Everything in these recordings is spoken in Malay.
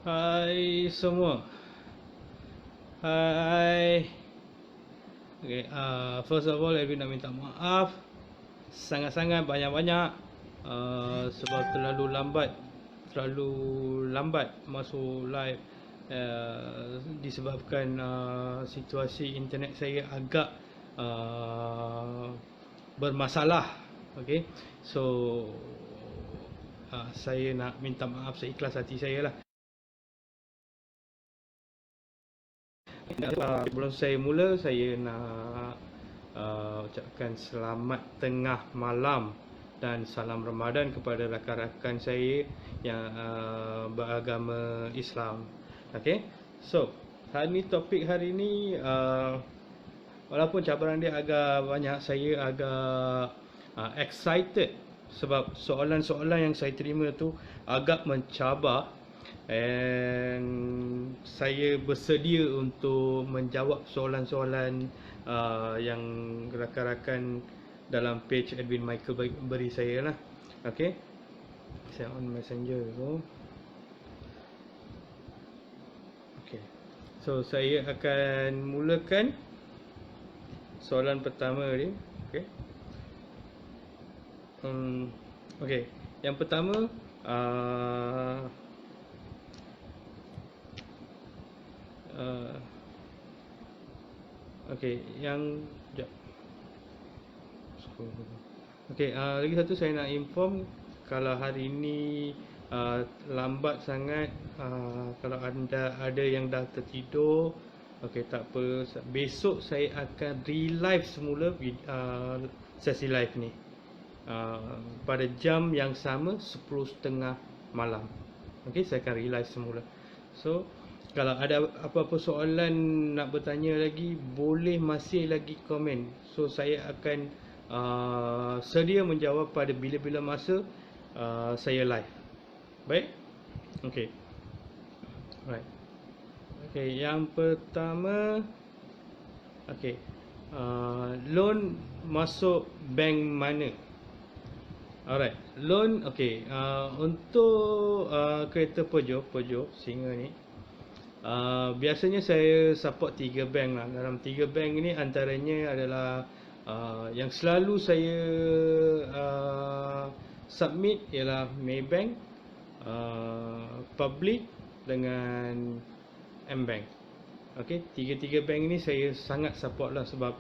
Hai semua. Hai. Okay, first of all, Elvin nak minta maaf sangat-sangat banyak-banyak sebab terlalu lambat masuk live disebabkan situasi internet saya agak bermasalah. Okay, so saya nak minta maaf seikhlas hati saya lah. Sebelum saya mula, saya nak ucapkan selamat tengah malam dan salam Ramadan kepada rakan-rakan saya yang beragama Islam. Okay, so topik hari ini walaupun cabaran dia agak banyak, saya agak excited sebab soalan-soalan yang saya terima tu agak mencabar. And saya bersedia untuk menjawab soalan-soalan yang rakan-rakan dalam page Edwin Michael beri saya lah. Okay, saya on messenger tu. Okay, so saya akan mulakan soalan pertama ni. Okay, okay, yang pertama okay, yang okay, lagi satu saya nak inform kalau hari ini lambat sangat, kalau anda ada yang dah tertidur, okay, tak apa, besok saya akan relive semula sesi live ni pada jam yang sama 10.30 malam. Okay, saya akan relive semula. So kalau ada apa-apa soalan nak bertanya lagi, boleh masih lagi komen. So saya akan sedia menjawab pada bila-bila masa saya live. Baik? Okay. Alright. Okay, yang pertama, okay, loan masuk bank mana? Alright, loan, okay, untuk kereta Peugeot Singer ni, biasanya saya support 3 bank lah. Dalam 3 bank ni antaranya adalah yang selalu saya submit ialah Maybank, Public dengan M-Bank. Okay, 3 bank ni saya sangat support lah sebab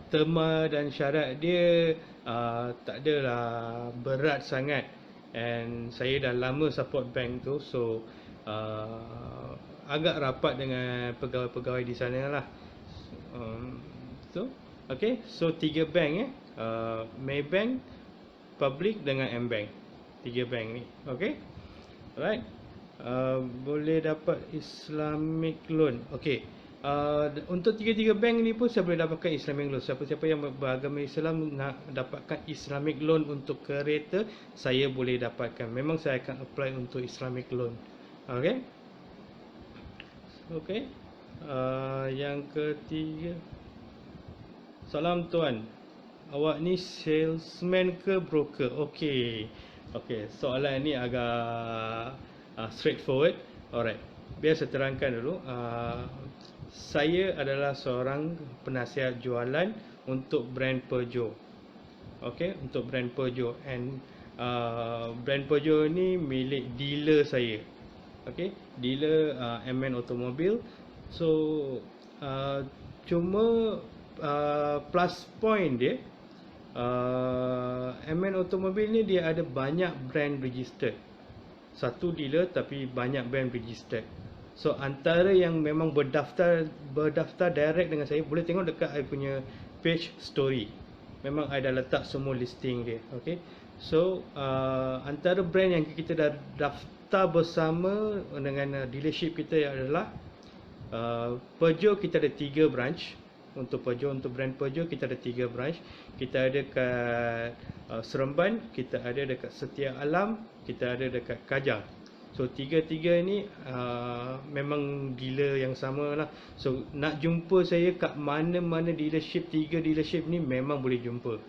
terma dan syarat dia tak adalah berat sangat. And saya dah lama support bank tu, so agak rapat dengan pegawai-pegawai di sana lah. So, okay, so 3 bank Maybank, Public dengan M-Bank. 3 bank ni, okay. Alright, boleh dapat Islamic loan. Okay, untuk 3 bank ni pun saya boleh dapatkan Islamic loan. Siapa-siapa yang beragama Islam nak dapatkan Islamic loan untuk kereta, saya boleh dapatkan. Memang saya akan apply untuk Islamic loan. Okay. Okay, yang ketiga, salam tuan, awak ni salesman ke broker? Okay, soalan ni agak straightforward. Alright, biar saya terangkan dulu. Saya adalah seorang penasihat jualan untuk brand Peugeot. Okay, untuk brand Peugeot. And brand Peugeot ni milik dealer saya. Okay, dealer MN Automobil. So cuma plus point dia, MN Automobil ni dia ada banyak brand registered. Satu dealer tapi banyak brand registered. So antara yang memang berdaftar direct dengan saya, boleh tengok dekat saya punya page story. Memang saya dah letak semua listing dia. Okay, so antara brand yang kita dah daftar bersama dengan dealership kita adalah Peugeot. Kita ada 3 branch. Untuk Peugeot, untuk brand Peugeot kita ada 3 branch. Kita ada dekat Seremban, kita ada dekat Setia Alam, kita ada dekat Kajang. So 3 ni memang dealer yang sama lah. So nak jumpa saya kat mana-mana dealership, 3 dealership ni memang boleh jumpa.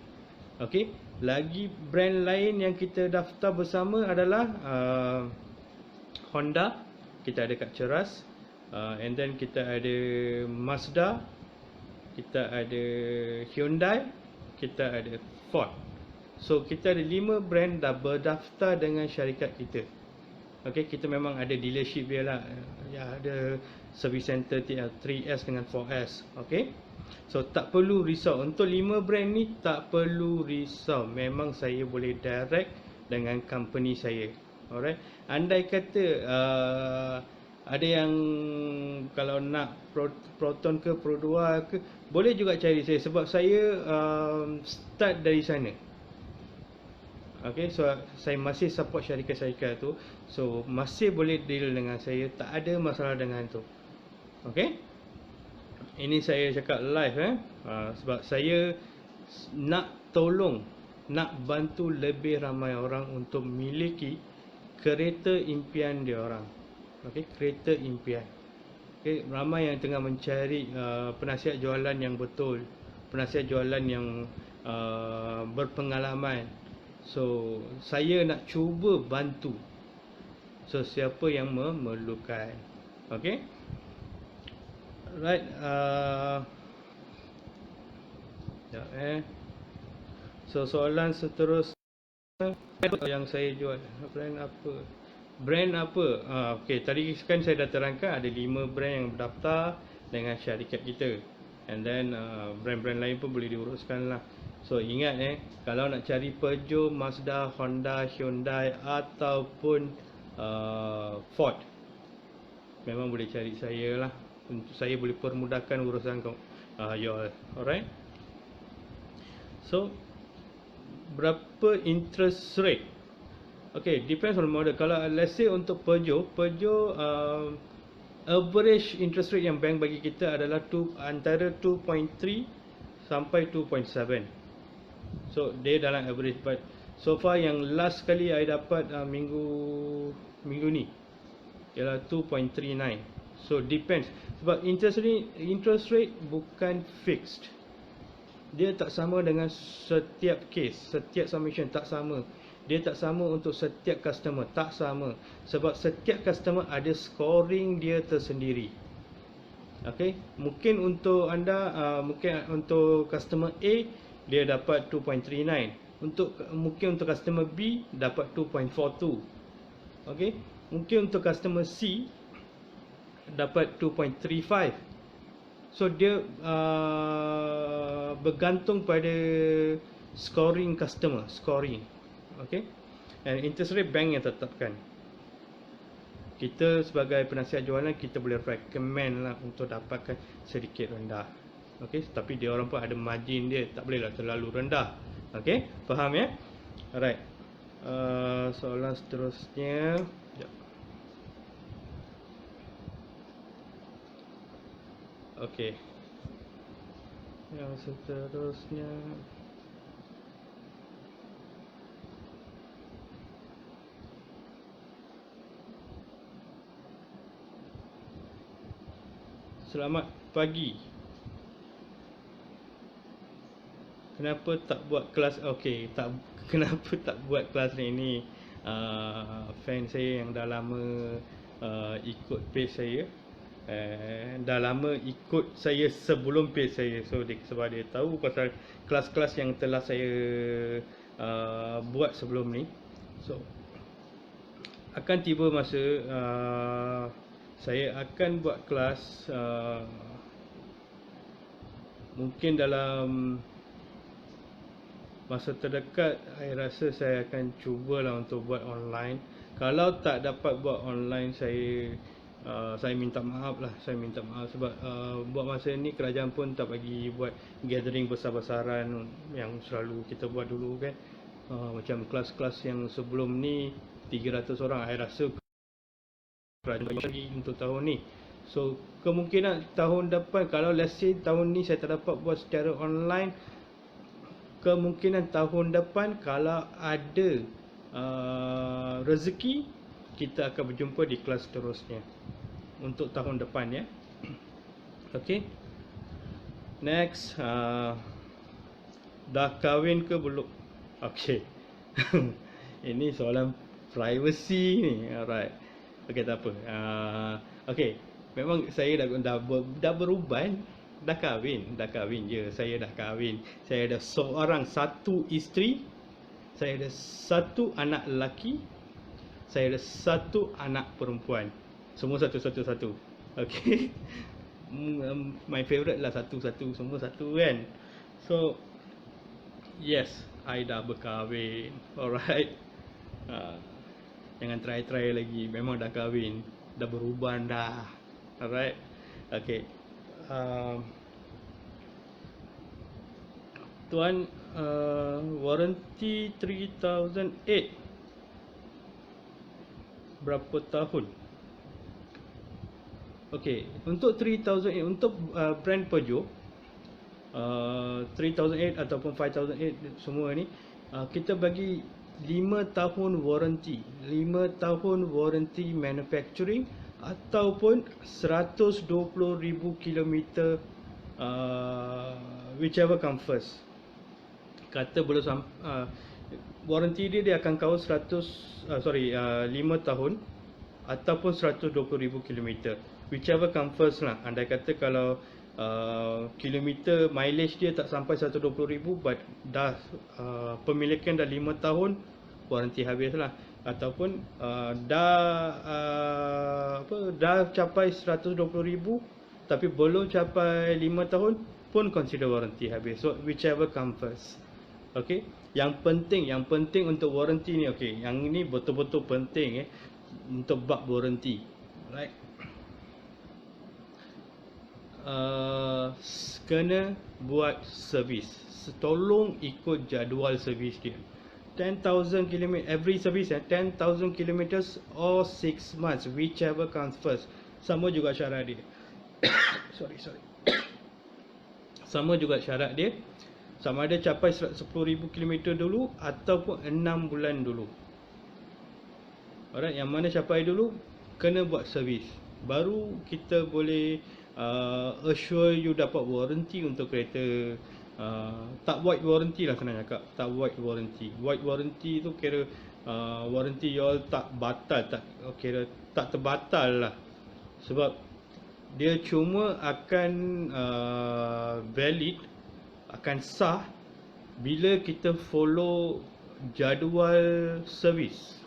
Okay, lagi brand lain yang kita daftar bersama adalah Honda, kita ada kad Ceras, and then kita ada Mazda, kita ada Hyundai, kita ada Ford. So kita ada 5 brand dah berdaftar dengan syarikat kita. Okay, kita memang ada dealership dia lah. Ya, ada service center 3S dengan 4S. Okay, so tak perlu risau. Untuk 5 brand ni tak perlu risau. Memang saya boleh direct dengan company saya. Alright, andai kata ada yang kalau nak Proton ke Pro 2 ke, boleh juga cari saya sebab saya start dari sana. Okay, so saya masih support syarikat-syarikat tu. So masih boleh deal dengan saya, tak ada masalah dengan tu. Okay, ini saya cakap live sebab saya nak tolong, nak bantu lebih ramai orang untuk miliki kereta impian dia orang. Okay, kereta impian. Okay, ramai yang tengah mencari penasihat jualan yang betul, penasihat jualan yang berpengalaman. So saya nak cuba bantu. So siapa yang memerlukan. Okay, right. So soalan seterusnya yang saya jual, brand apa? Okay, tadi kan saya dah terangkan ada 5 brand yang berdaftar dengan syarikat kita. And then brand-brand lain pun boleh diuruskan lah. So ingat kalau nak cari Peugeot, Mazda, Honda, Hyundai ataupun Ford, memang boleh cari saya lah. Saya boleh permudahkan urusan y'all. Alright. So berapa interest rate? Okay, depends on model. Kalau let's say untuk Peugeot average interest rate yang bank bagi kita adalah antara 2.3 sampai 2.7. So dia dalam average, but so far yang last kali I dapat minggu ni ialah 2.39. So depends, sebab interest rate bukan fixed. Dia tak sama dengan setiap case, setiap submission tak sama. Dia tak sama untuk setiap customer, tak sama. Sebab setiap customer ada scoring dia tersendiri. Okay, mungkin untuk anda, mungkin untuk customer A dia dapat 2.39. Mungkin untuk customer B dapat 2.42. Okay, mungkin untuk customer C dapat 2.35. So dia bergantung pada scoring customer, scoring. Okay, and interest rate bank yang tetapkan. Kita sebagai penasihat jualan, kita boleh recommend lah untuk dapatkan sedikit rendah. Okay, tapi dia orang pun ada margin dia, tak bolehlah terlalu rendah. Okay, faham ya? Alright. Soalan seterusnya. Okay, yang seterusnya. Selamat pagi. Kenapa tak buat kelas? Okey, kenapa tak buat kelas ni? Fan saya yang dah lama ikut page saya, dah lama ikut saya sebelum page saya. So sebab dia tahu pasal kelas-kelas yang telah saya buat sebelum ni. So akan tiba masa saya akan buat kelas, mungkin dalam masa terdekat. Saya rasa saya akan cubalah untuk buat online. Kalau tak dapat buat online, saya minta maaf lah. Saya minta maaf sebab buat masa ni kerajaan pun tak bagi buat gathering besar-besaran yang selalu kita buat dulu kan. Macam kelas-kelas yang sebelum ni 300 orang, saya rasa kerajaan lagi untuk tahun ni. So kemungkinan tahun depan, kalau let's say tahun ni saya tak dapat buat secara online, kemungkinan tahun depan kalau ada rezeki, kita akan berjumpa di kelas seterusnya untuk tahun depan ya. Okay, next. Dah kahwin ke belum? Okay. Ini soalan privacy ni. Alright. Okey, tak apa. Okey, memang saya dah beruban, dah kahwin je. Saya dah kahwin. Saya ada seorang satu isteri, saya ada satu anak lelaki, saya ada satu anak perempuan. Semua satu. Okey. My favourite lah satu, semua satu kan. So yes, I dah berkahwin. Alright. Jangan try lagi. Memang dah kahwin, dah beruban dah. Alright. Okay. Tuan, warranty 3008 berapa tahun? Okay, untuk 3008, untuk brand Peugeot 3008 ataupun 5008 semua ni, kita bagi 5 tahun warranty, 5 tahun warranty manufacturing ataupun 120,000 kilometer, whichever come first. Kata belum warranty dia akan cover 5 tahun ataupun 120,000 kilometer, whichever come first lah. Andai kata kalau kilometer mileage dia tak sampai 120,000 but dah pemilikan dah 5 tahun, warranty habis lah. Ataupun dah capai 120,000 tapi belum capai 5 tahun pun consider warranty habis. So whichever come first. Okay. Yang penting untuk warranty ni, okay, yang ini betul-betul penting untuk bab warranty. Right. Kena buat servis. Tolong ikut jadual servis dia. 10,000 km every service, 10,000 km or 6 months, whichever comes first. Sama juga syarat dia. sorry. Sama juga syarat dia. Sama ada capai 10,000 km dulu ataupun 6 bulan dulu. Alright, yang mana capai dulu kena buat servis. Baru kita boleh assure you dapat warranty untuk kereta. Tak void warranty lah senang cakap. Tak void warranty. Void warranty tu kira warranty you all tak batal, kira tak terbatal lah. Sebab dia cuma akan valid, akan sah bila kita follow jadual servis.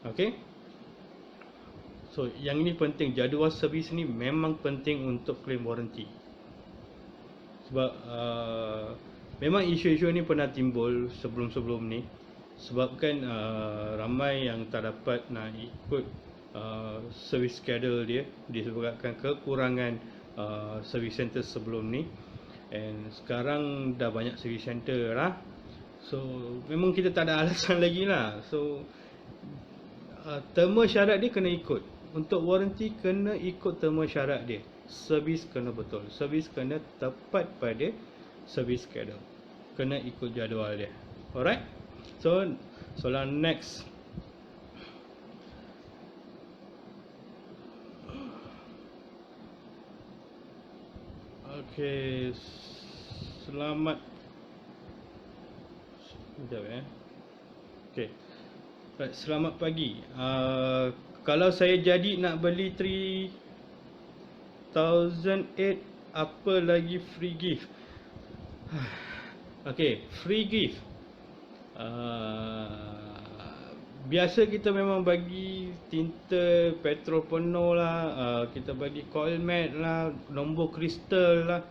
Okay. So yang ini penting, jadual servis ni memang penting untuk claim warranty. Sebab memang isu-isu ni pernah timbul sebelum-sebelum ni. Sebabkan ramai yang tak dapat nak ikut service schedule dia disebabkan kekurangan service center sebelum ni. And sekarang dah banyak service center lah. So memang kita tak ada alasan lagi lah. So terma syarat dia kena ikut. Untuk warranty kena ikut terma syarat dia. Servis kena betul. Servis kena tepat pada service schedule. Kena ikut jadual dia. Alright. So soalan next. Okay. Selamat. Sekejap Okay. Right, selamat pagi. Kalau saya jadi nak beli 3008, apa lagi free gift? Okay, free gift. Biasa kita memang bagi tinta petrol penuh lah, kita bagi coil mat lah, nombor kristal lah.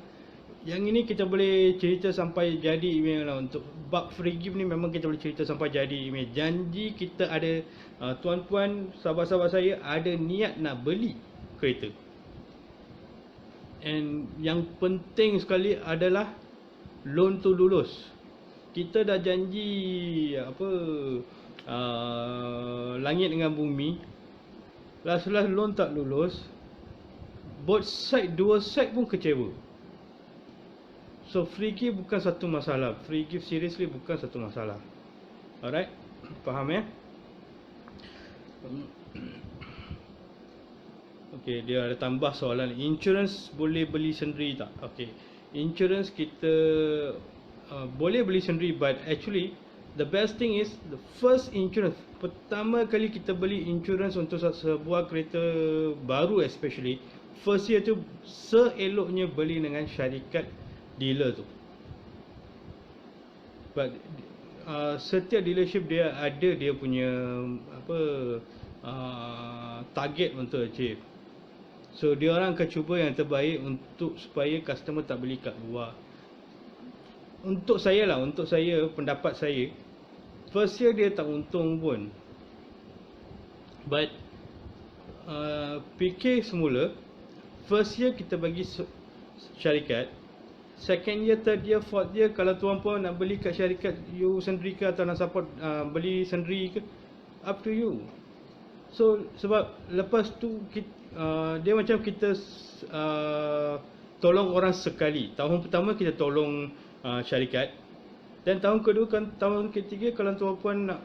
Yang ini kita boleh cerita sampai jadi email lah. Untuk bab free gift ni memang kita boleh cerita sampai jadi email. Janji kita ada, tuan-tuan, sahabat-sahabat saya ada niat nak beli kereta. And yang penting sekali adalah loan tu lulus. Kita dah janji langit dengan bumi. Last loan tak lulus. Both side, dua side pun kecewa. So free gift bukan satu masalah. Free gift seriously bukan satu masalah. Alright? Faham ya? Okay, dia ada tambah soalan. Insurance boleh beli sendiri tak? Okay, insurance kita boleh beli sendiri, but actually the best thing is the first insurance. Pertama kali kita beli insurance untuk sebuah kereta baru especially, first year tu seeloknya beli dengan syarikat dealer tu. But setiap dealership dia ada dia punya apa target untuk achieve. So dia orang akan cuba yang terbaik untuk supaya customer tak beli kat luar. Untuk saya lah, untuk saya, pendapat saya, first year dia tak untung pun. But fikir semula, first year kita bagi syarikat, second year, third year, fourth year, kalau tuan puan nak beli kat syarikat you sendiri ke atau nak support beli sendiri ke, up to you. So sebab lepas tu dia macam kita tolong orang sekali. Tahun pertama kita tolong syarikat, dan tahun kedua kan, tahun ketiga kalau tuan puan nak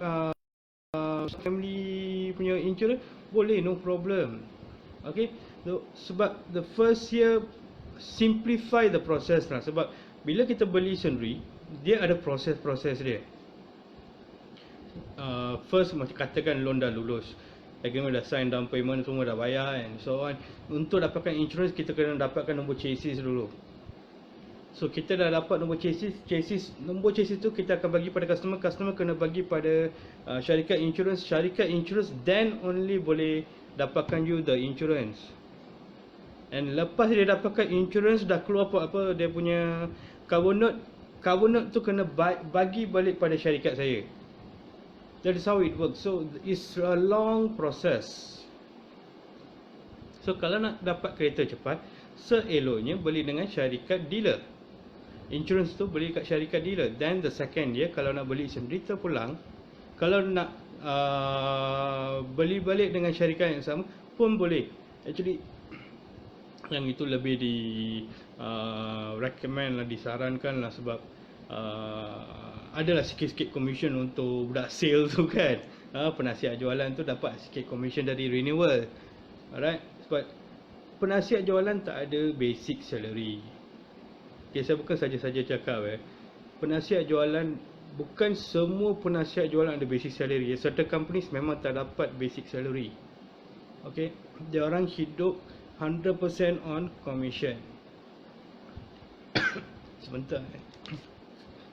family punya insurance, boleh, no problem. Okay, so, sebab the first year simplify the process lah. Sebab bila kita beli sendiri, dia ada proses-proses dia. First macam katakan loan dah lulus, agreement dah sign, down payment semua dah bayar and so on. Untuk dapatkan insurance kita kena dapatkan nombor chassis dulu. So kita dah dapat nombor chassis, nombor chassis tu kita akan bagi pada customer, customer kena bagi pada syarikat insurance then only boleh dapatkan you the insurance. And lepas dia dapatkan insurance, dah keluar apa dia punya cover note tu kena bagi balik pada syarikat saya. That is how it works. So it's a long process. So kalau nak dapat kereta cepat, seeloknya beli dengan syarikat dealer. Insurance tu beli kat syarikat dealer. Then the second year kalau nak beli sendiri terpulang, kalau nak beli balik dengan syarikat yang sama pun boleh. Actually yang itu lebih di recommend lah, disarankan lah, sebab adalah sikit-sikit commission untuk budak sale tu kan. Penasihat jualan tu dapat sikit commission dari renewal. Alright, sebab penasihat jualan tak ada basic salary. Okay, saya bukan saja-saja cakap penasihat jualan, bukan semua penasihat jualan ada basic salary. Certain companies memang tak dapat basic salary. Okay, dia orang hidup 100% on commission. Sebentar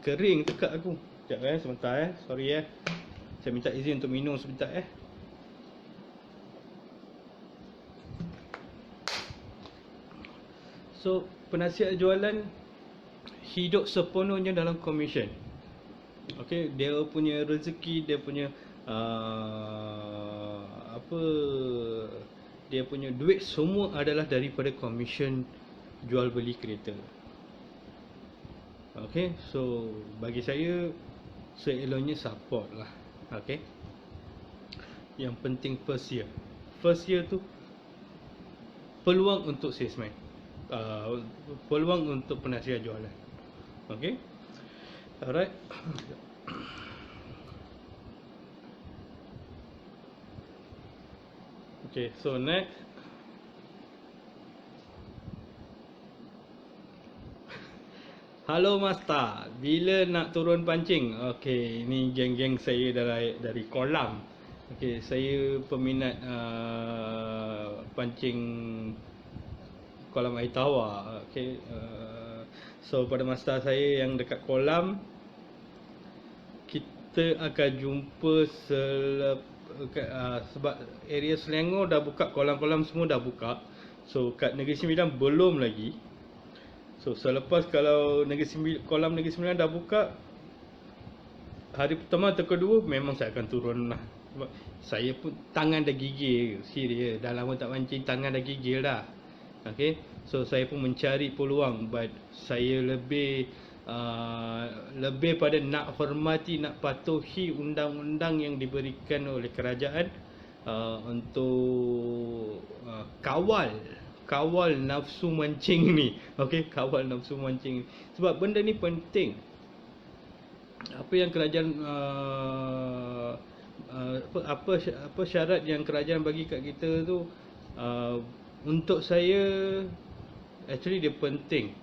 kering tekak aku. Sekejap sebentar sorry saya minta izin untuk minum sebentar So penasihat jualan hidup sepenuhnya dalam commission. Okay, dia punya rezeki, dia punya dia punya duit semua adalah daripada commission jual beli kereta. Okay, so bagi saya seeloknya support lah. Okay, yang penting first year tu peluang untuk salesman, peluang untuk penasihat jualan. Okay, alright. Okay, so next, halo Master, bila nak turun pancing? Okay, ni geng-geng saya dari kolam. Okay, saya peminat pancing kolam air tawar. Okay, so pada Master saya yang dekat kolam, kita akan jumpa sebab area Selangor dah buka, kolam-kolam semua dah buka. So kat Negeri Sembilan belum lagi. So selepas kalau kolam Negeri Sembilan dah buka, hari pertama atau kedua memang saya akan turun lah. Sebab saya pun tangan dah gigil, serius, dah lama tak mancing, tangan dah gigil dah. Okay, so saya pun mencari peluang, but saya lebih pada nak hormati, nak patuhi undang-undang yang diberikan oleh kerajaan untuk kawal nafsu mancing ni. Okey, kawal nafsu mancing ni. Sebab benda ni penting. Apa yang kerajaan apa syarat yang kerajaan bagi kat kita tu, untuk saya actually dia penting.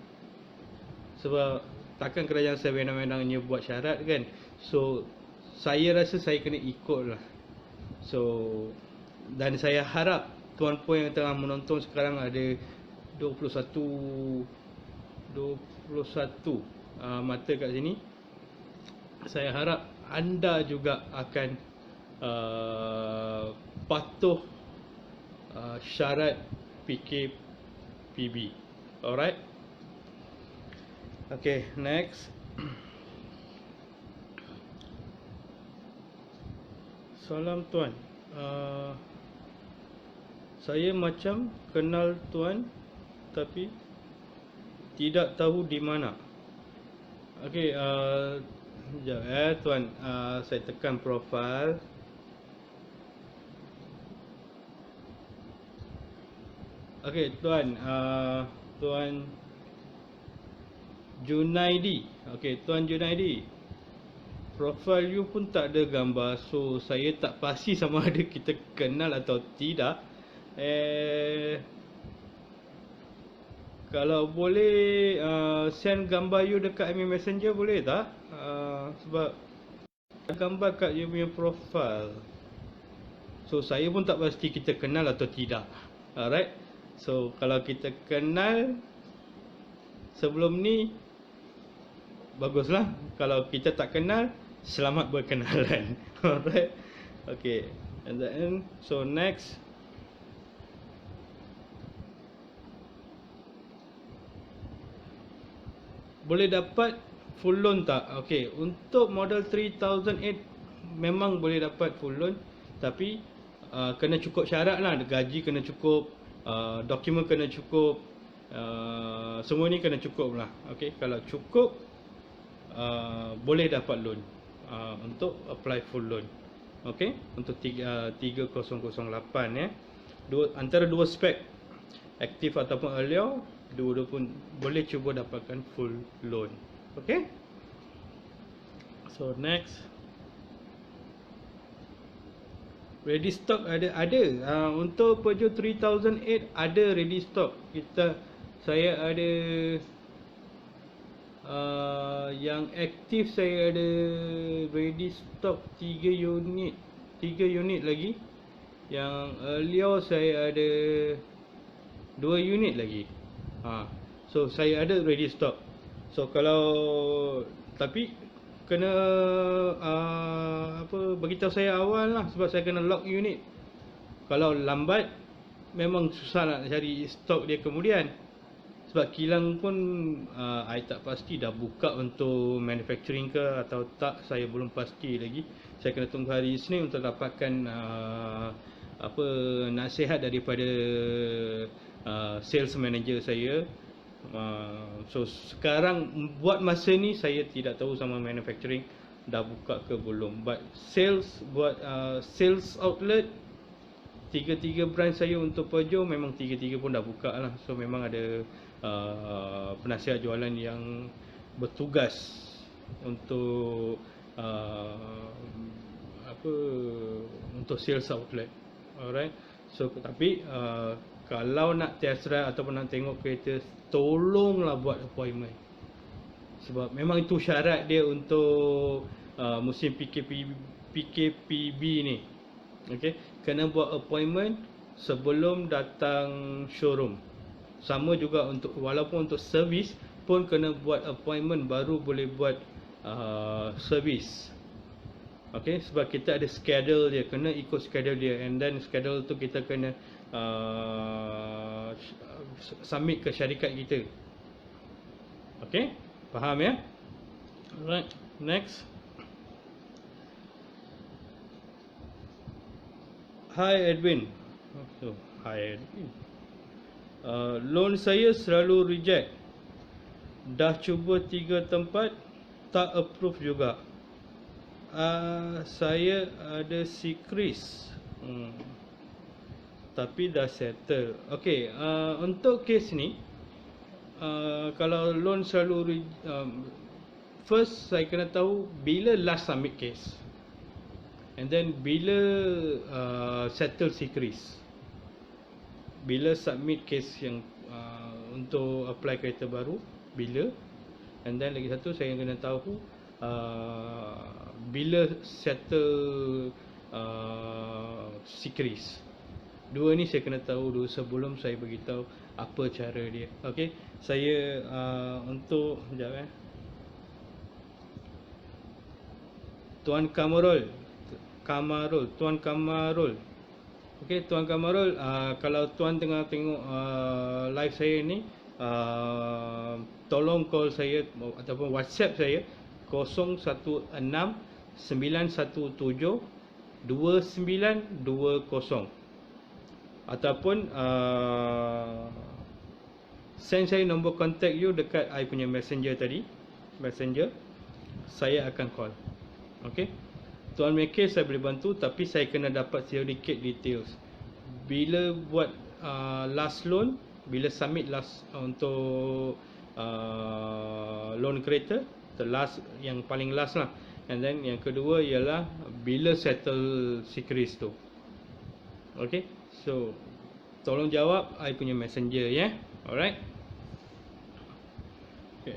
Sebab takkan kerajaan sewenang-wenangnya buat syarat kan. So saya rasa saya kena ikut lah. So, dan saya harap tuan puan yang tengah menonton sekarang ada 21 mata kat sini. Saya harap anda juga akan patuh syarat PKPB. Alright. Okay, next. Salam tuan. Saya macam kenal tuan tapi tidak tahu di mana. Okey, sekejap tuan. Saya tekan profil. Okey tuan, tuan Junaidi. Okey, tuan Junaidi. Profil you pun tak ada gambar, so saya tak pasti sama ada kita kenal atau tidak. Kalau boleh send gambar you dekat admin messenger boleh tak? Sebab gambar kat you punya profile. So saya pun tak pasti kita kenal atau tidak. Alright. So kalau kita kenal sebelum ni, baguslah. Kalau kita tak kenal, selamat berkenalan. Alright. Okay. And then, so next. Boleh dapat full loan tak? Okay. Untuk model 3008 memang boleh dapat full loan. Tapi kena cukup syarat lah. Gaji kena cukup, dokumen kena cukup, semua ni kena cukup lah. Okay. Kalau cukup, boleh dapat loan untuk apply full loan. Okay. Untuk 3008 ya. Antara dua spek, aktif ataupun Aleo, dua-dua pun boleh cuba dapatkan full loan. Okay. So next. Ready stock ada. Untuk Peugeot 3008 ada ready stock. Saya ada yang aktif, saya ada ready stock 3 unit lagi. Yang Leo saya ada 2 unit lagi. So saya ada ready stock. So kalau tapi kena beritahu saya awal lah, sebab saya kena lock unit. Kalau lambat memang susah nak cari stok dia kemudian. Sebab kilang pun I tak pasti dah buka untuk manufacturing ke atau tak, saya belum pasti lagi. Saya kena tunggu hari Isnin untuk dapatkan nasihat daripada sales manager saya. So sekarang buat masa ni saya tidak tahu sama manufacturing dah buka ke belum. But sales buat sales outlet tiga branch saya untuk Peugeot memang tiga pun dah buka lah. So memang ada penasihat jualan yang bertugas untuk untuk sales outlet. Alright. So tapi kalau nak test drive ataupun nak tengok kereta, tolonglah buat appointment. Sebab memang itu syarat dia untuk musim PKPB ni. Okay, kena buat appointment sebelum datang showroom. Sama juga untuk, walaupun untuk servis pun kena buat appointment baru boleh buat servis. Okay, sebab kita ada schedule dia, kena ikut schedule dia. And then schedule tu kita kena submit ke syarikat kita. Okay, faham ya? Alright, next. Hi Edwin. Hi Edwin. Loan saya selalu reject. Dah cuba 3 tempat, tak approve juga. Saya ada Secris, tapi dah settle. Okay, untuk case ni, kalau loan selalu first saya kena tahu bila last submit case, and then bila settle Secris, bila submit case yang untuk apply kereta baru, bila. And then lagi satu saya kena tahu bila settle secret. Dua ni saya kena tahu dulu sebelum saya beritahu apa cara dia. Okey, saya untuk sekejap Tuan Kamarul. Tuan Kamarul. Okey, Tuan Kamarul, kalau tuan tengah tengok live saya ni, tolong call saya ataupun WhatsApp saya 016 917 2920 ataupun send saya nombor kontak you dekat I punya messenger tadi. Messenger, saya akan call. Okey, Tuan Mekir saya boleh bantu, tapi saya kena dapat sedikit details. Bila buat last loan, bila submit last untuk loan kereta, the last, yang paling last lah. And then yang kedua ialah bila settle secret tu. Okay, so tolong jawab I punya messenger ya. Alright. Okay.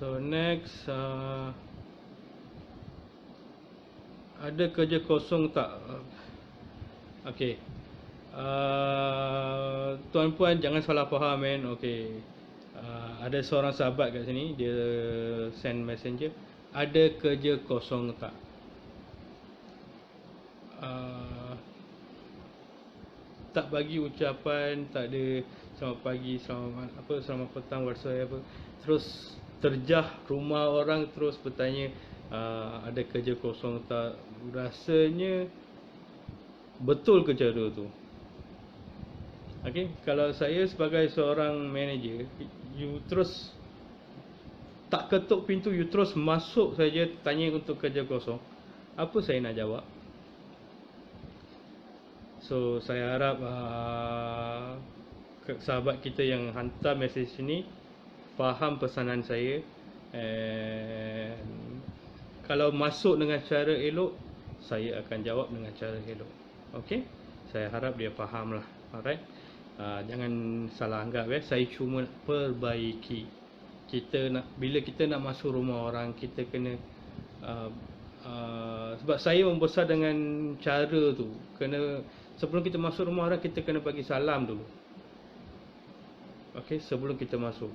So next, ada kerja kosong tak? Okay. Tuan puan jangan salah faham kan. Okay. Ada seorang sahabat kat sini, dia send messenger, ada kerja kosong tak? Tak bagi ucapan, tak ada selamat pagi, selamat petang, whatsoever. Terus terjah rumah orang, terus bertanya ada kerja kosong tak? Rasanya betul ke cara tu? Okay, kalau saya sebagai seorang manager, you terus tak ketuk pintu, you terus masuk saja tanya untuk kerja kosong, apa saya nak jawab? So saya harap sahabat kita yang hantar mesej ni faham pesanan saya. And kalau masuk dengan cara elok, saya akan jawab dengan cara elok. Okay, saya harap dia faham lah. Alright. Jangan salah anggap saya cuma perbaiki. Kita nak, bila kita nak masuk rumah orang, kita kena sebab saya membesar dengan cara tu, kena sebelum kita masuk rumah orang, kita kena bagi salam dulu. Okey, sebelum kita masuk.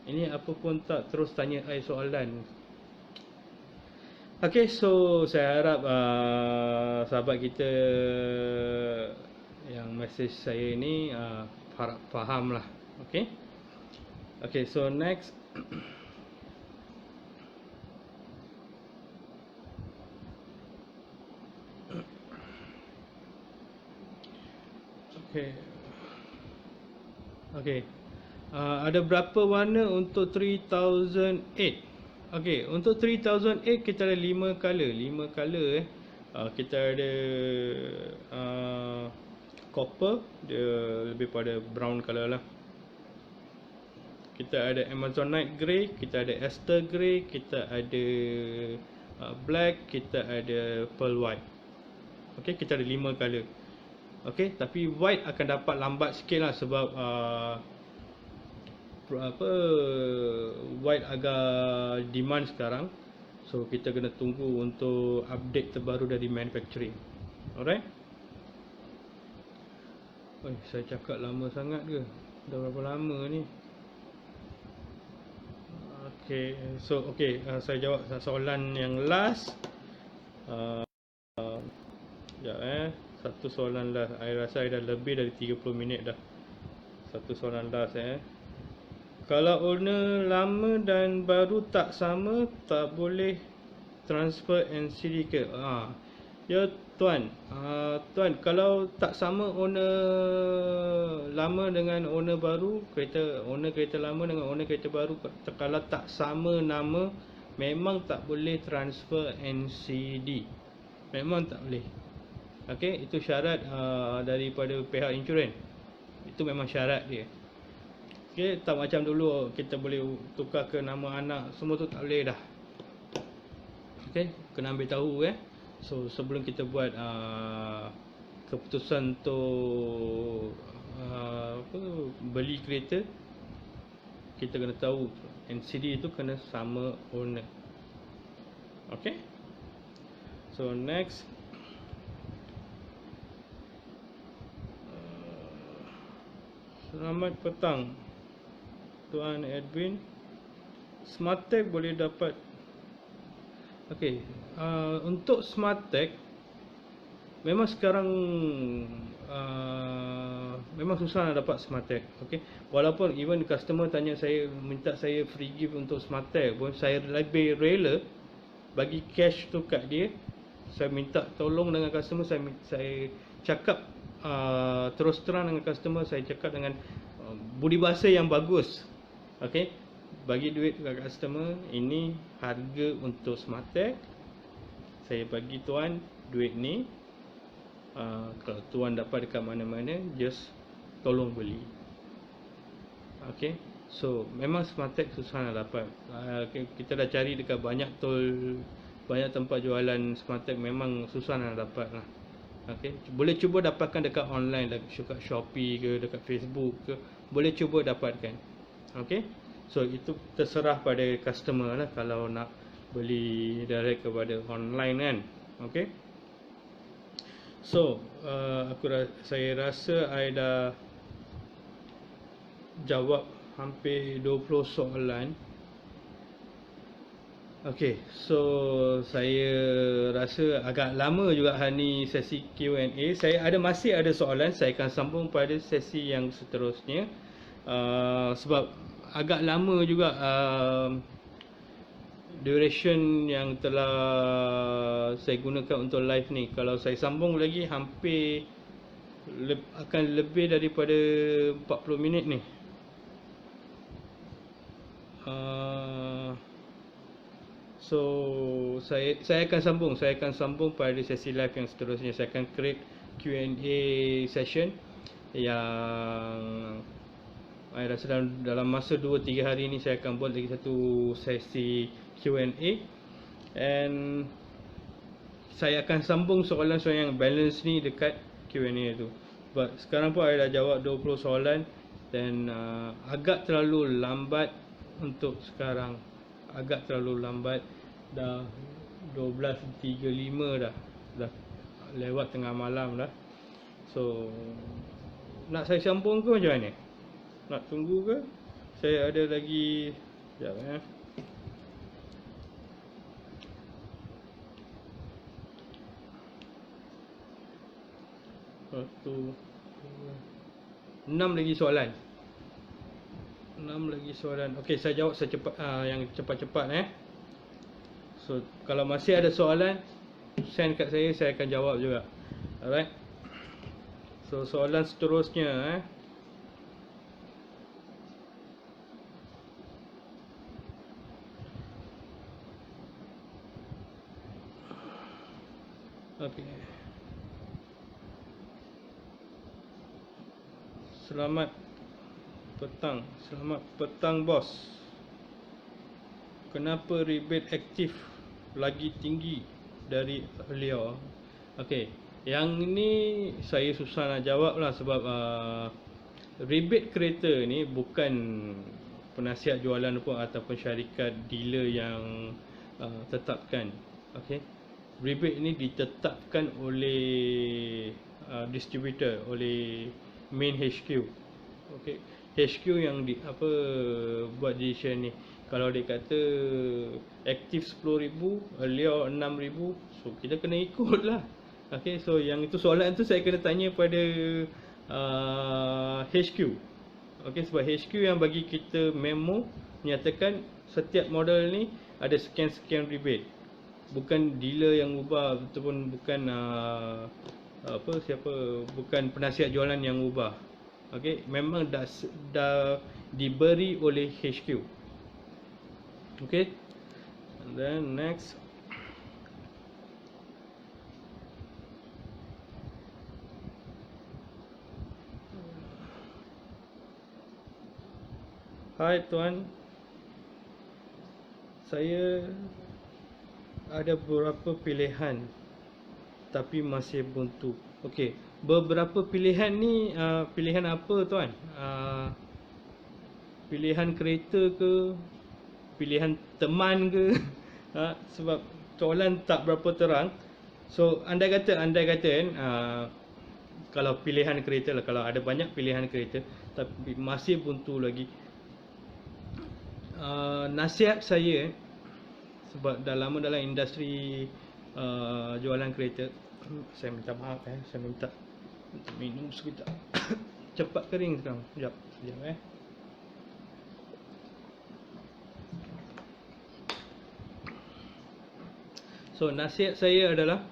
Ini apa pun tak terus tanya saya soalan. Okey, so saya harap sahabat kita yang message saya ni harap faham lah. Okey. Okey, so next. Okey. Okey. Ada berapa warna untuk 3008? Okey, untuk 3008 kita ada 5 color. 5 color kita ada copper, dia lebih pada brown color lah. Kita ada Amazonite grey, kita ada Aster grey, kita ada black, kita ada pearl white. Okey, kita ada 5 color. Okey, tapi white akan dapat lambat sikit lah sebab white agak demand sekarang. So kita kena tunggu untuk update terbaru dari manufacturing. Alright. Saya cakap lama sangat ke? Dah berapa lama ni? Okay, so saya jawab soalan yang last. Satu soalan last. Saya rasa saya dah lebih dari 30 minit dah. Satu soalan last Kalau owner lama dan baru tak sama, tak boleh transfer NCD ke? Ya tuan, tuan, kalau tak sama owner lama dengan owner baru, owner kereta lama dengan owner kereta baru, kalau tak sama nama, memang tak boleh transfer NCD. Memang tak boleh. Okey, itu syarat daripada pihak insurans. Itu memang syarat dia. Okey, tak macam dulu kita boleh tukar ke nama anak, semua tu tak boleh dah. Okey, kena ambil tahu So sebelum kita buat keputusan untuk apa, beli kereta, kita kena tahu NCD itu kena sama owner. Okay. So next, selamat petang Tuan Edwin. Smartech boleh dapat. Okey, untuk Smartech memang sekarang memang susah nak dapat Smartech. Okey, walaupun even customer tanya saya, minta saya free gift untuk Smartech pun, saya lebih rela bagi cash tu kat dia. Saya minta tolong dengan customer, saya cakap terus terang dengan customer, saya cakap dengan budi bahasa yang bagus. Okey, bagi duit kat customer, ini harga untuk Smartech, saya bagi tuan duit ni, kalau tuan dapat dekat mana-mana, just tolong beli. Okey, so memang Smartech susah nak dapat. Kita dah cari dekat banyak tol, banyak tempat jualan Smartech, memang susah nak dapat lah. Okey, boleh cuba dapatkan dekat online, dekat Shopee ke, dekat Facebook ke, boleh cuba dapatkan. Okey, so itu terserah pada customer lah kalau nak beli direct kepada online kan. Okey, so saya rasa I dah jawab hampir 20 soalan. Okey, so saya rasa agak lama juga hari ni sesi Q&A. Masih ada soalan, saya akan sambung pada sesi yang seterusnya. Sebab agak lama juga duration yang telah saya gunakan untuk live ni. Kalau saya sambung lagi, hampir akan lebih daripada 40 minit ni. So saya akan sambung pada sesi live yang seterusnya. Saya akan create Q&A session yang saya rasa dalam masa 2-3 hari ni saya akan buat lagi satu sesi Q&A, and saya akan sambung soalan-soalan yang balance ni dekat Q&A tu. But sekarang pun saya dah jawab 20 soalan dan agak terlalu lambat untuk sekarang. Agak terlalu lambat. Dah 12.35 dah lewat tengah malam dah. So nak saya sambung ke macam mana? Nak tunggu ke? Saya ada lagi, sekejap ya. Satu, 6 lagi soalan. 6 lagi soalan. Okey, saya jawab secepat, yang cepat-cepat. So kalau masih ada soalan, send kat saya akan jawab juga. Alright. So soalan seterusnya Okey. Selamat petang bos. Kenapa rebate aktif lagi tinggi dari earlier? Okey, yang ni saya susah nak jawab lah sebab rebate kereta ni bukan penasihat jualan pun ataupun syarikat dealer yang tetapkan. Okey, rebate ni ditetapkan oleh distributor, oleh main HQ. Okey, HQ yang buat decision ni. Kalau dia kata aktif 10,000, earlier 6,000, so kita kena ikut lah. Okay, so yang itu soalan tu saya kena tanya pada HQ. Okay, sebab HQ yang bagi kita memo menyatakan setiap model ni ada sekian-sekian rebate. Bukan dealer yang ubah ataupun bukan bukan penasihat jualan yang ubah. Okay, memang dah diberi oleh HQ. Okay, and then next, hai tuan, saya ada beberapa pilihan tapi masih buntu. Okey, beberapa pilihan ni, pilihan apa tuan? Pilihan kereta ke, pilihan teman ke? Sebab soalan tak berapa terang. So andai kata kan, kalau pilihan kereta lah, kalau ada banyak pilihan kereta tapi masih buntu lagi, nasihat saya, sebab dah lama dalam industri jualan kereta, saya minta maaf, saya minta minum sekejap. Cepat kering sekarang. Sekejap So nasihat saya adalah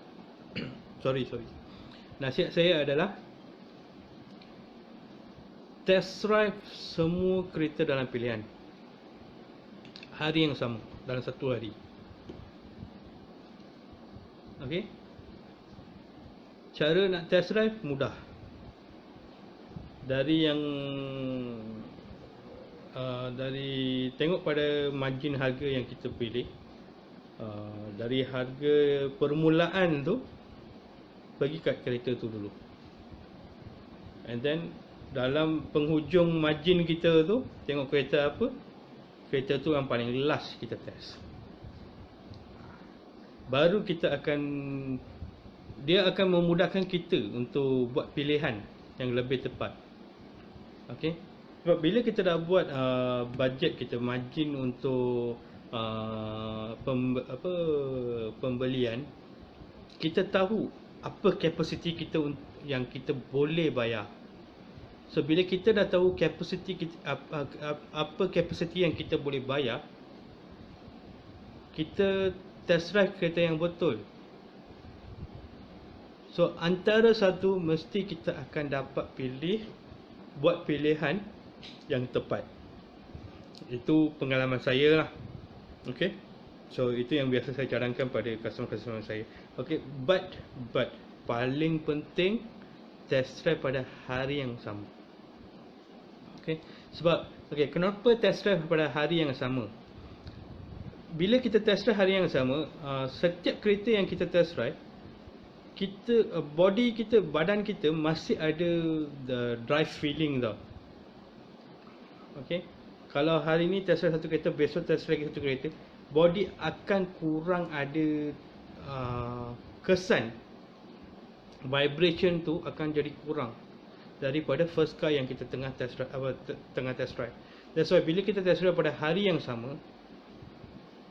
sorry. Nasihat saya adalah test drive semua kereta dalam pilihan hari yang sama, dalam satu hari. Okey. Cara nak test drive mudah. Dari yang dari tengok pada margin harga yang kita pilih. Dari harga permulaan tu, pergi kat kereta tu dulu. And then dalam penghujung margin kita tu, tengok kereta apa, kereta tu yang paling last kita test. Baru kita akan, dia akan memudahkan kita untuk buat pilihan yang lebih tepat. Okey. Sebab bila kita dah buat budget kita, margin untuk pembelian, kita tahu apa kapasiti kita yang kita boleh bayar. So bila kita dah tahu kapasiti kita, apa kapasiti yang kita boleh bayar, kita test drive kereta yang betul. So antara satu, mesti kita akan dapat buat pilihan yang tepat. Itu pengalaman saya lah. Okay. So itu yang biasa saya cadangkan pada customer-customer saya. Okay. But paling penting, test drive pada hari yang sama. Okay. Sebab kenapa test drive pada hari yang sama? Bila kita test drive hari yang sama, setiap kereta yang kita test drive, kita body kita, badan kita masih ada the drive feeling tau. Okay. Kalau hari ni test drive satu kereta, besok test drive satu kereta, body akan kurang ada kesan, vibration tu akan jadi kurang daripada first car yang kita tengah test drive. That's why bila kita test drive pada hari yang sama,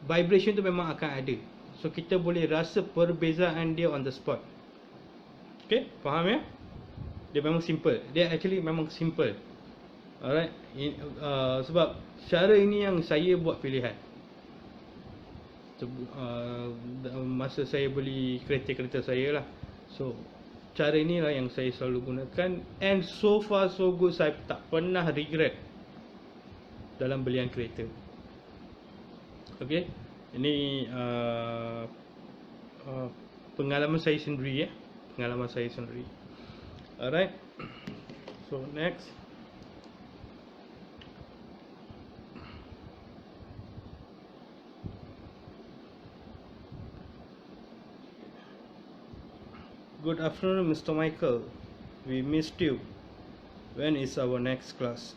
vibration tu memang akan ada. So kita boleh rasa perbezaan dia on the spot. Okay, faham ya? Dia memang simple. Dia actually memang simple. Alright. Sebab cara ini yang saya buat pilihan. Masa saya beli kereta-kereta saya lah. So cara inilah yang saya selalu gunakan, and so far so good. Saya tak pernah regret dalam belian kereta. Okay. Ini pengalaman saya sendiri ya. Pengalaman saya sendiri. Alright. So next. Good afternoon, Mr. Michael. We missed you. When is our next class?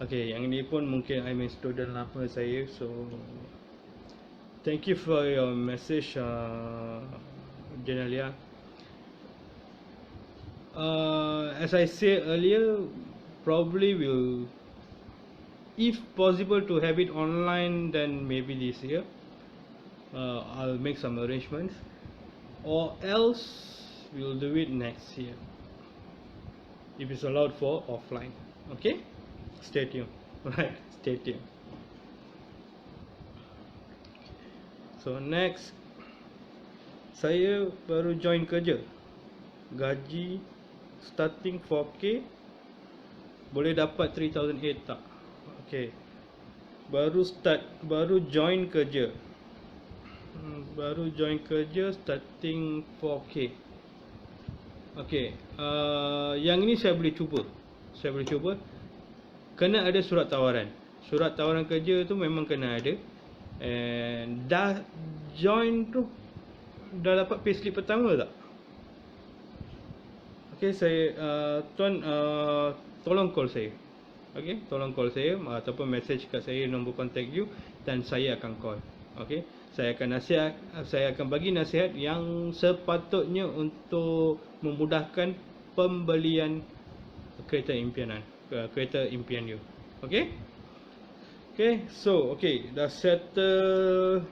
Okay, yang ini pun mungkin I'm a student lama saya. So, thank you for your message, Janelia. As I said earlier, probably will, if possible to have it online, then maybe this year. I'll make some arrangements. Or else we'll do it next year if it's allowed for offline. Okay, stay tuned. Right, stay tuned. So next, saya baru join kerja, gaji starting 4K, boleh dapat 3008 tak? Okay, baru join kerja, starting 4K. Okay, yang ini saya boleh cuba. Kena ada surat tawaran. Surat tawaran kerja tu memang kena ada. And dah join tu, dah dapat payslip pertama tak? okey, saya tuan tolong call saya. Okey, tolong call saya ataupun message kat saya nombor contact you dan saya akan call. Okey, saya akan bagi nasihat yang sepatutnya untuk memudahkan pembelian kereta impian you. Okey? Okey, so dah settle.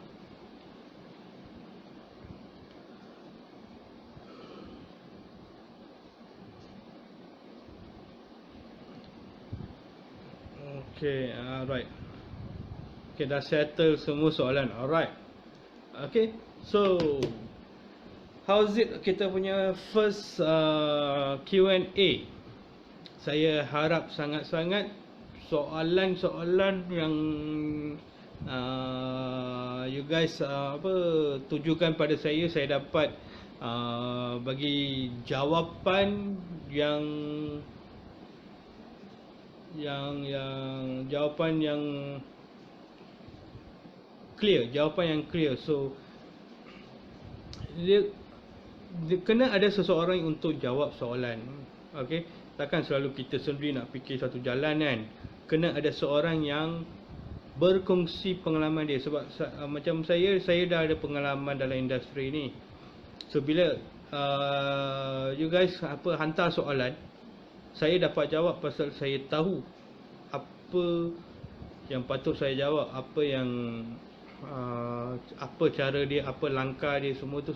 Okay, alright. Okay, dah settle semua soalan. Alright. Okay, so how's it kita punya first Q&A? Saya harap sangat-sangat soalan-soalan yang you guys tujukan pada saya dapat bagi jawapan yang jawapan yang clear. So dia kena ada seseorang untuk jawab soalan. Okey, takkan selalu kita sendiri nak fikir satu jalan kan. Kena ada seorang yang berkongsi pengalaman dia. Sebab macam saya dah ada pengalaman dalam industri ni. So bila you guys hantar soalan, saya dapat jawab pasal saya tahu apa yang patut saya jawab, apa cara dia, apa langkah dia, semua tu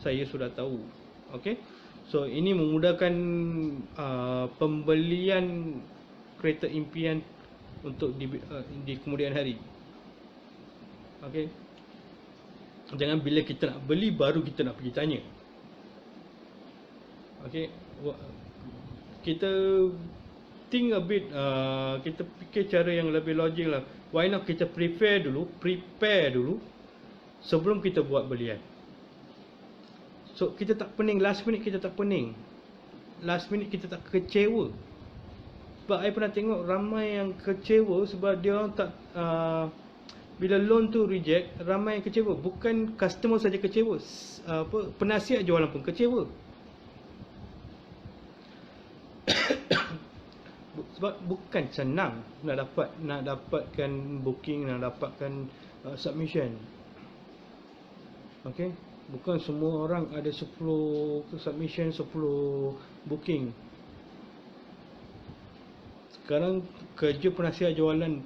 saya sudah tahu. Okey, so ini memudahkan pembelian kereta impian untuk di kemudian hari. Okey, jangan bila kita nak beli baru kita nak pergi tanya. Okey, kita think a bit, kita fikir cara yang lebih logik lah. Why not kita prepare dulu sebelum kita buat belian. So kita tak pening, last minute kita tak pening, last minute kita tak kecewa. Sebab saya pernah tengok ramai yang kecewa sebab dia orang tak bila loan tu reject, ramai yang kecewa. Bukan customer saja kecewa, penasihat jualan pun kecewa. Sebab bukan senang nak dapatkan booking, nak dapatkan submission. Okey, bukan semua orang ada 10 submission, 10 booking. Sekarang kerja penasihat jualan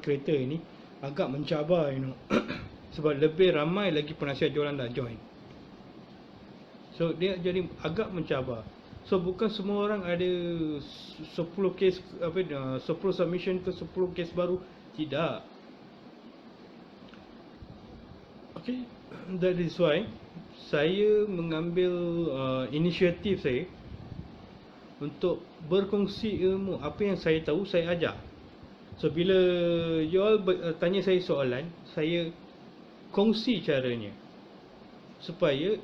kereta ini agak mencabar, you know. Sebab lebih ramai lagi penasihat jualan dah join. So dia jadi agak mencabar. So bukan semua orang ada 10 case 10 submission ke 10 case baru, tidak. Okay, that is why saya mengambil inisiatif saya untuk berkongsi ilmu. Apa yang saya tahu saya ajar. So bila you all tanya saya soalan, saya kongsi caranya supaya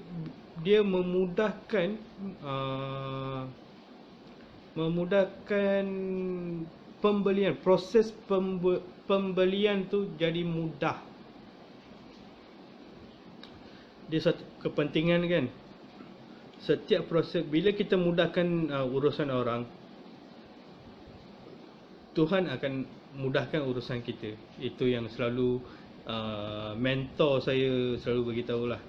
dia memudahkan pembelian, proses pembelian tu jadi mudah. Dia satu kepentingan kan. Setiap proses bila kita mudahkan urusan orang, Tuhan akan mudahkan urusan kita. Itu yang selalu mentor saya selalu beritahu lah.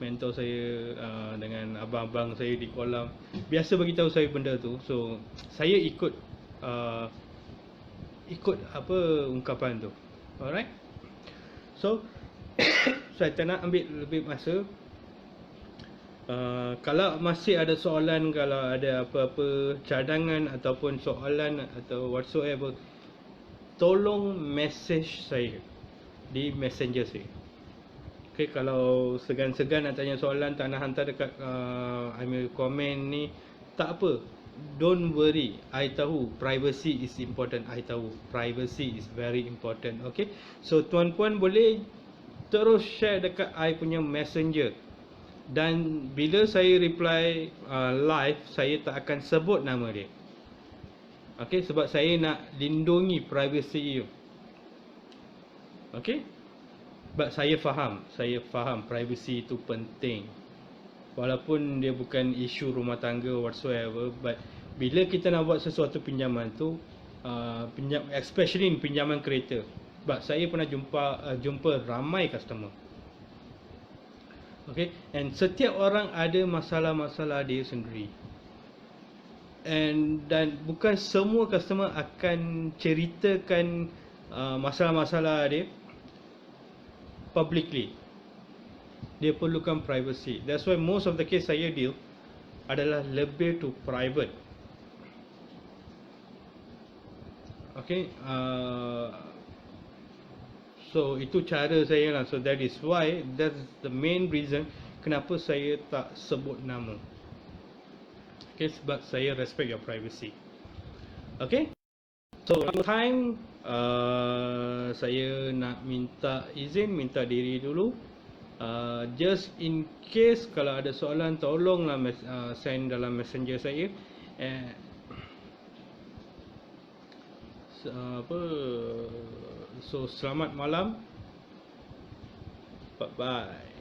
Mentor saya dengan abang-abang saya di kolam biasa beritahu saya benda tu. So saya ikut apa ungkapan tu. Alright. So saya tak nak ambil lebih masa. Kalau masih ada soalan, kalau ada apa-apa cadangan ataupun soalan atau whatsoever, tolong message saya di messenger saya. Okay, kalau segan-segan nak tanya soalan, tak nak hantar dekat email komen ni, tak apa. Don't worry, I tahu privacy is important. I tahu privacy is very important. Okay, so tuan-puan boleh terus share dekat I punya messenger. Dan bila saya reply live, saya tak akan sebut nama dia. Okay, sebab saya nak lindungi privacy you. Okay, sebab saya faham privacy itu penting. Walaupun dia bukan isu rumah tangga whatsoever, but bila kita nak buat sesuatu pinjaman tu, especially pinjaman kereta, sebab saya pernah jumpa ramai customer. Okay, and setiap orang ada masalah-masalah dia sendiri. Dan bukan semua customer akan ceritakan masalah-masalah dia publicly. Dia perlukan privacy. That's why most of the case saya deal adalah lebih to private. Okay, so itu cara saya lah. So that is why, that's the main reason kenapa saya tak sebut nama. Okay, sebab saya respect your privacy. Okay, so time saya nak minta izin, minta diri dulu. Just in case kalau ada soalan, tolonglah send dalam messenger saya. So selamat malam. Bye bye.